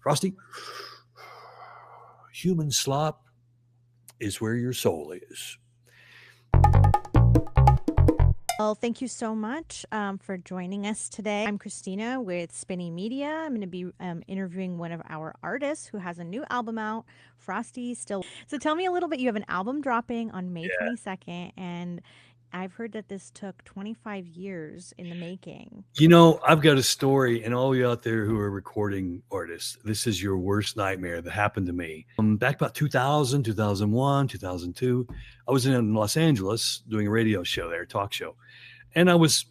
Frosty, human slop is where your soul is. Well, thank you so much for joining us today. I'm Christina with Spinney Media. I'm going to be interviewing one of our artists who has a new album out, Frosty Stilwell. So tell me a little bit. You have an album dropping on May Yeah. 22nd, and I've heard that this took 25 years in the making. I've got a story, and all you out there who are recording artists, this is your worst nightmare that happened to me. Back about 2000, 2001, 2002, I was in Los Angeles doing a radio show there, talk show. And I was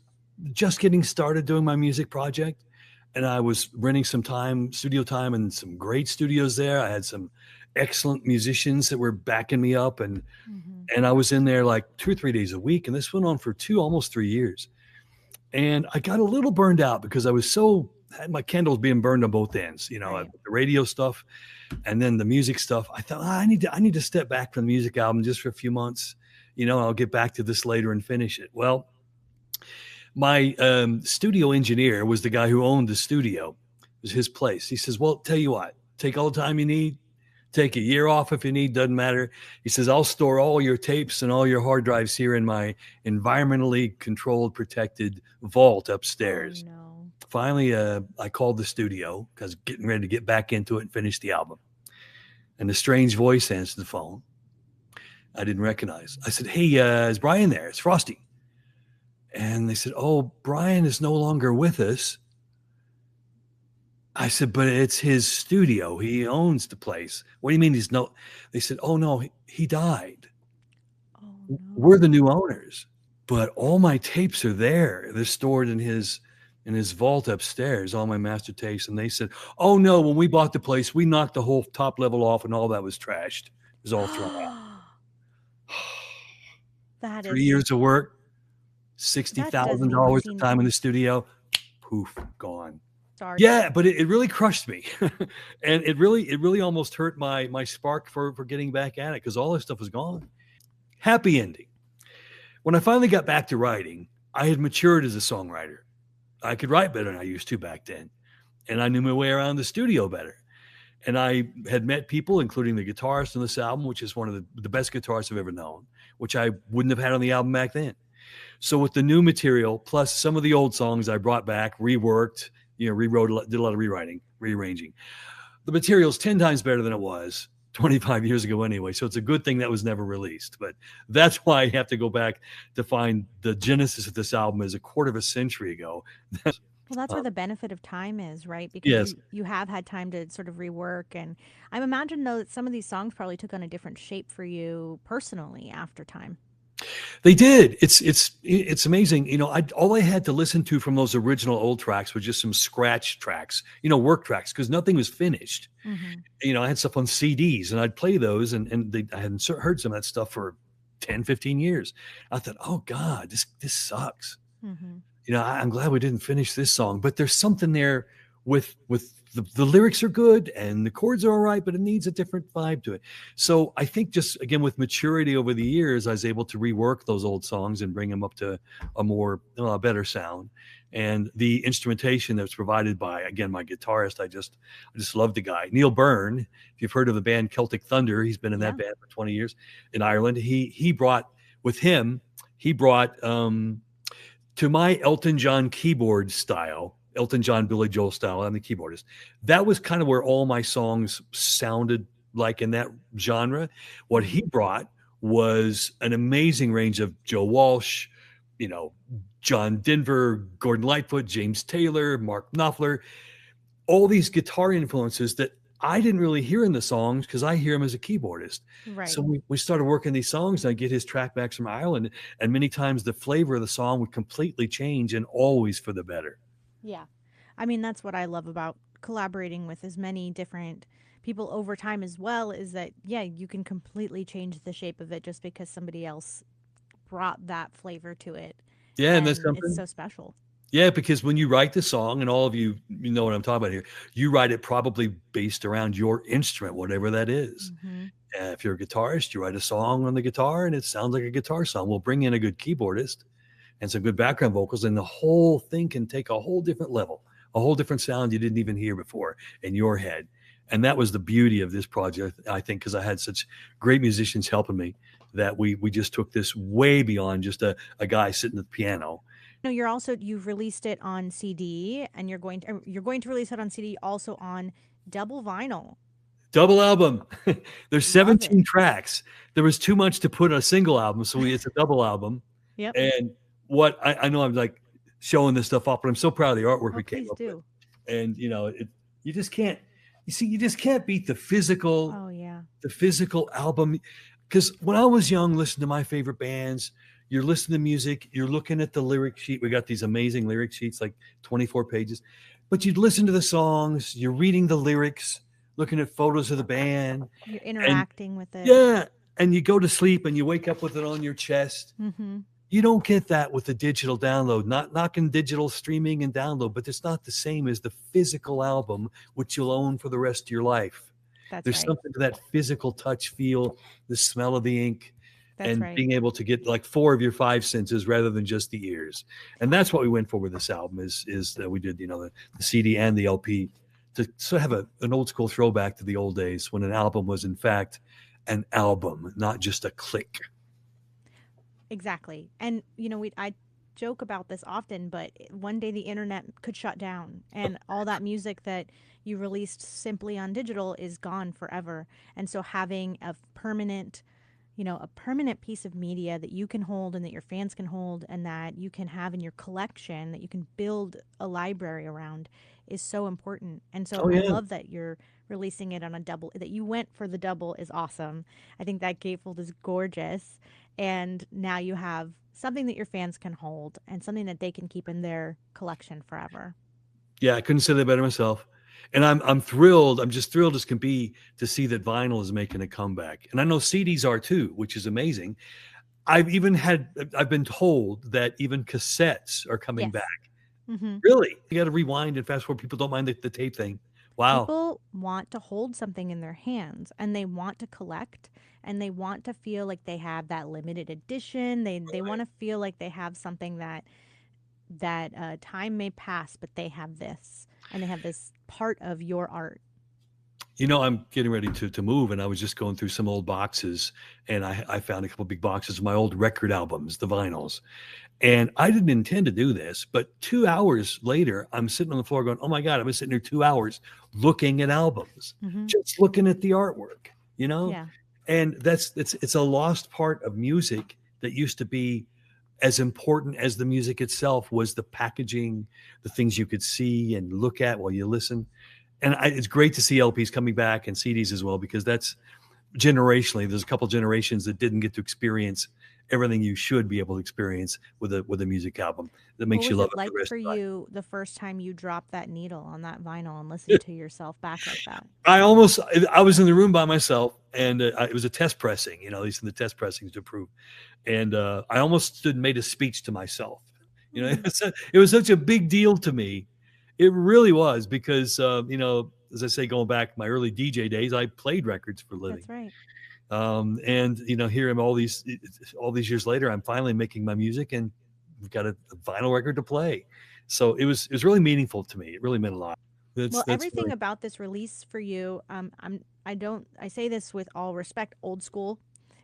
just getting started doing my music project. And I was renting some studio time in some great studios there. I had some excellent musicians that were backing me up. Mm-hmm. And I was in there like 2 or 3 days a week. And this went on for almost 3 years. And I got a little burned out because I was had my candles being burned on both ends, Right. the radio stuff and then the music stuff. I thought, I need to step back from the music album just for a few months, I'll get back to this later and finish it. Well, my studio engineer was the guy who owned the studio. It was his place. He says, well, tell you what, take all the time you need. Take a year off if you need, doesn't matter. He says, I'll store all your tapes and all your hard drives here in my environmentally controlled, protected vault upstairs. Oh, no. Finally, I called the studio because getting ready to get back into it and finish the album. And a strange voice answered the phone. I didn't recognize. I said, hey, is Brian there? It's Frosty. And they said, oh, Brian is no longer with us. I said, but it's his studio. He owns the place. What do you mean he's no? They said, oh, no, he died. Oh, no. We're the new owners, but all my tapes are there. They're stored in his vault upstairs, all my master tapes. And they said, oh, no, when we bought the place, we knocked the whole top level off and all that was trashed. It was all thrown out. That 3 years of work, that doesn't even $60,000 of seem time in the studio, poof, gone. sorry. Yeah, but it really crushed me. And it really almost hurt my spark for getting back at it because all this stuff was gone. Happy ending. When I finally got back to writing, I had matured as a songwriter. I could write better than I used to back then. And I knew my way around the studio better. And I had met people, including the guitarist on this album, which is one of the best guitarists I've ever known, which I wouldn't have had on the album back then. So with the new material, plus some of the old songs I brought back, reworked, rewrote, did a lot of rewriting, rearranging. The material's 10 times better than it was 25 years ago anyway. So it's a good thing that was never released. But that's why I have to go back to find the genesis of this album is a quarter of a century ago. Well, that's where the benefit of time is, right? Because Yes. you have had time to sort of rework. And I imagine, though, that some of these songs probably took on a different shape for you personally after time. They did. It's amazing. All I had to listen to from those original old tracks was just some scratch tracks, work tracks, because nothing was finished. Mm-hmm. I had stuff on CDs and I'd play those and I hadn't heard some of that stuff for 10, 15 years. I thought, oh God, this sucks. Mm-hmm. I'm glad we didn't finish this song, but there's something there with the lyrics are good and the chords are all right, but it needs a different vibe to it. So I think just again with maturity over the years, I was able to rework those old songs and bring them up to a better sound. And the instrumentation that's provided by again my guitarist, I just love the guy, Neil Byrne. If you've heard of the band Celtic Thunder, he's been in that band for 20 years in Ireland. He brought to my Elton John keyboard style. Elton John, Billy Joel style. I'm the keyboardist. That was kind of where all my songs sounded like in that genre. What he brought was an amazing range of Joe Walsh, John Denver, Gordon Lightfoot, James Taylor, Mark Knopfler, all these guitar influences that I didn't really hear in the songs because I hear him as a keyboardist. Right. So we started working these songs and I get his track backs from Ireland. And many times the flavor of the song would completely change and always for the better. Yeah. I mean, that's what I love about collaborating with as many different people over time as well is that, you can completely change the shape of it just because somebody else brought that flavor to it. Yeah. And that's something. It's so special. Yeah, because when you write the song, and all of you know what I'm talking about here, you write it probably based around your instrument, whatever that is. Mm-hmm. If you're a guitarist, you write a song on the guitar and it sounds like a guitar song. We'll bring in a good keyboardist and some good background vocals, and the whole thing can take a whole different level, a whole different sound you didn't even hear before in your head. And that was the beauty of this project, I think, because I had such great musicians helping me that we just took this way beyond just a guy sitting at the piano. No, you've released it on CD, and you're going to release it on CD, also on double vinyl. Double album. There's Love it. 17 tracks. There was too much to put on a single album, so it's a double album. Yep. And what I know I'm like showing this stuff off, but I'm so proud of the artwork Oh, we came please up with. do. And you just can't. You just can't beat the physical. Oh, yeah. The physical album. Because when I was young, listening to my favorite bands, you're listening to music, you're looking at the lyric sheet. We got these amazing lyric sheets, like 24 pages. But you'd listen to the songs, you're reading the lyrics, looking at photos of the band. You're interacting with it. Yeah. And you go to sleep and you wake up with it on your chest. Mm-hmm. You don't get that with the digital download. Not knocking digital streaming and download, but it's not the same as the physical album, which you'll own for the rest of your life. There's right. something to that physical touch, feel, the smell of the ink, That's and right. being able to get like 4 of your 5 senses rather than just the ears. And that's what we went for with this album is that we did, the CD and the LP to sort of have an old school throwback to the old days when an album was in fact an album, not just a click. Exactly. And I joke about this often, but one day the internet could shut down and all that music that you released simply on digital is gone forever. And so having a permanent piece of media that you can hold and that your fans can hold and that you can have in your collection, that you can build a library around, is so important. And so I love that you're releasing it on a double, that you went for the double is awesome. I think that gatefold is gorgeous. And now you have something that your fans can hold and something that they can keep in their collection forever. Yeah, I couldn't say that better myself. And I'm thrilled. I'm just thrilled as can be to see that vinyl is making a comeback. And I know CDs are too, which is amazing. I've been told that even cassettes are coming back. Mm-hmm. Really? You got to rewind and fast forward. People don't mind the tape thing. Wow. People want to hold something in their hands and they want to collect and they want to feel like they have that limited edition. They want to feel like they have something that time may pass, but they have this and they have this part of your art. I'm getting ready to move, and I was just going through some old boxes, and I found a couple big boxes of my old record albums, the vinyls. And I didn't intend to do this, but 2 hours later, I'm sitting on the floor going, oh my God, I've been sitting here 2 hours looking at albums, just looking at the artwork, Yeah. And it's a lost part of music that used to be as important as the music itself was the packaging, the things you could see and look at while you listen. And it's great to see LPs coming back and CDs as well, because that's generationally, there's a couple generations that didn't get to experience everything you should be able to experience with a music album that makes you love it. What was it like for you the first time you dropped that needle on that vinyl and listened to yourself back like that? I was in the room by myself, and it was a test pressing, these are the test pressings to approve. And I almost stood and made a speech to myself. It was such a big deal to me. It really was, because, as I say, going back my early DJ days, I played records for a living. That's right. And here I'm all these years later, I'm finally making my music, and we've got a vinyl record to play. So it was really meaningful to me. It really meant a lot. Everything about this release for you, I say this with all respect, old school,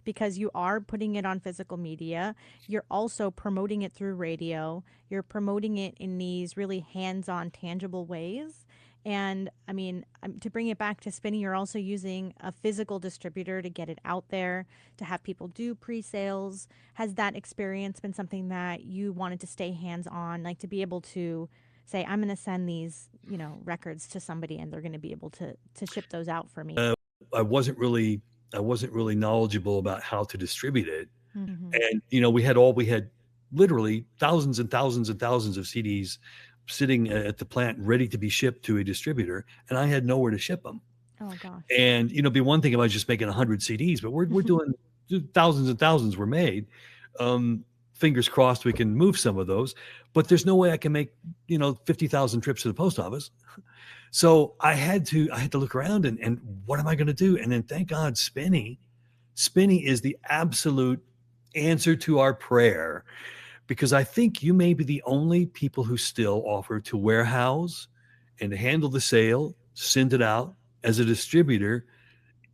because you are putting it on physical media. You're also promoting it through radio. You're promoting it in these really hands-on, tangible ways. And I mean, to bring it back to Spinney, you're also using a physical distributor to get it out there, to have people do pre-sales. Has that experience been something that you wanted to stay hands-on, like to be able to say, I'm going to send these, records to somebody and they're going to be able to ship those out for me? I wasn't really knowledgeable about how to distribute it. Mm-hmm. And, we had literally thousands and thousands and thousands of CDs sitting at the plant ready to be shipped to a distributor, and I had nowhere to ship them. Oh gosh. And it'd be one thing if I was just making 100 CDs, but we're doing thousands and thousands were made. Fingers crossed we can move some of those, but there's no way I can make 50,000 trips to the post office. So I had to look around and what am I going to do? And then thank God Spinney is the absolute answer to our prayer. Because I think you may be the only people who still offer to warehouse and to handle the sale, send it out, as a distributor,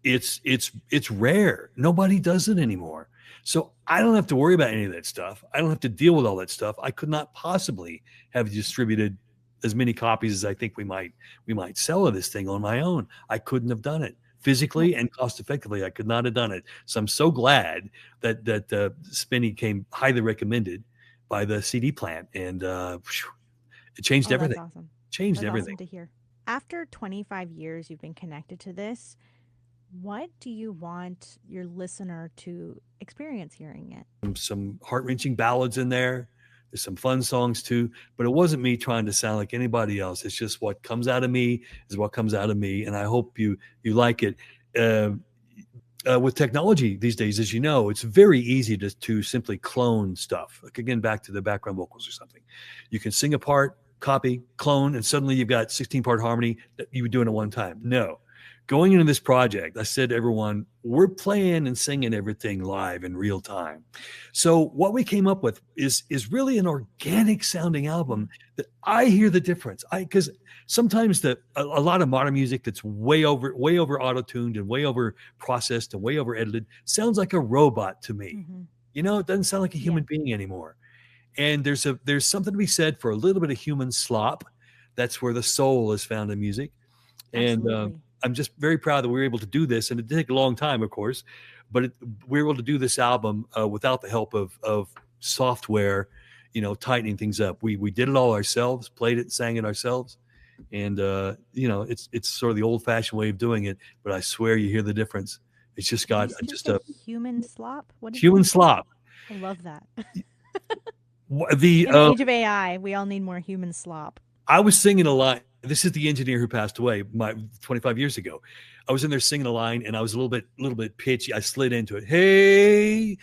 it's rare. Nobody does it anymore. So I don't have to worry about any of that stuff. I don't have to deal with all that stuff. I could not possibly have distributed as many copies as I think we might sell of this thing on my own. I couldn't have done it physically and cost effectively. I could not have done it. So I'm so glad that Spinney came highly recommended by the CD plant, and it changed everything. That's awesome. Changed That's everything. awesome to hear. After 25 years you've been connected to this, what do you want your listener to experience hearing it? Some heart-wrenching ballads in there. There's some fun songs too, but it wasn't me trying to sound like anybody else. It's just what comes out of me is what comes out of me, and I hope you like it. With technology these days, as you know, it's very easy to simply clone stuff. Like, again, back to the background vocals or something. You can sing a part, copy, clone, and suddenly you've got 16-part harmony that you were doing at one time. No. Going into this project, I said to everyone, we're playing and singing everything live in real time. So what we came up with is really an organic sounding album that I hear the difference. Because sometimes a lot of modern music that's way over auto-tuned and way over processed and way over edited sounds like a robot to me. Mm-hmm. You know, it doesn't sound like a human being anymore. And there's something to be said for a little bit of human slop. That's where the soul is found in music. Absolutely. And I'm just very proud that we were able to do this, and it did take a long time, of course, but we were able to do this album without the help of software, tightening things up. We did it all ourselves, played it, sang it ourselves, and it's sort of the old-fashioned way of doing it. But I swear, you hear the difference. It's just got just a human slop. What human slop. I love that. In the age of AI, we all need more human slop. I was singing a line. This is the engineer who passed away 25 years ago. I was in there singing a line, and I was a little bit pitchy. I slid into it. Hey,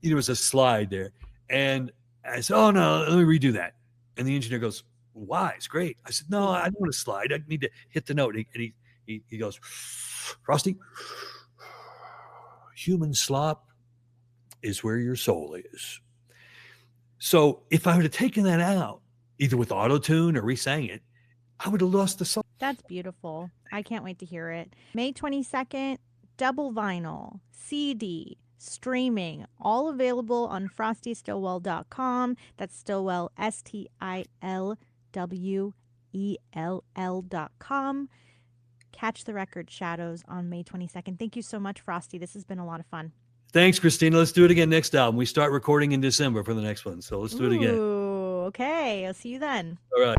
there was a slide there, and I said, "Oh no, let me redo that." And the engineer goes, "Why? It's great." I said, "No, I don't want to slide. I need to hit the note." And he goes, "Frosty, human slop is where your soul is." So if I would have taken that out, either with auto-tune or re-sang it, I would have lost the song. That's beautiful. I can't wait to hear it. May 22nd, double vinyl, CD, streaming, all available on frostystilwell.com. That's Stilwell, STILWELL.com. Catch the record Shadows on May 22nd. Thank you so much, Frosty. This has been a lot of fun. Thanks, Christina. Let's do it again next album. We start recording in December for the next one, so let's do it again. Ooh, okay. I'll see you then. All right.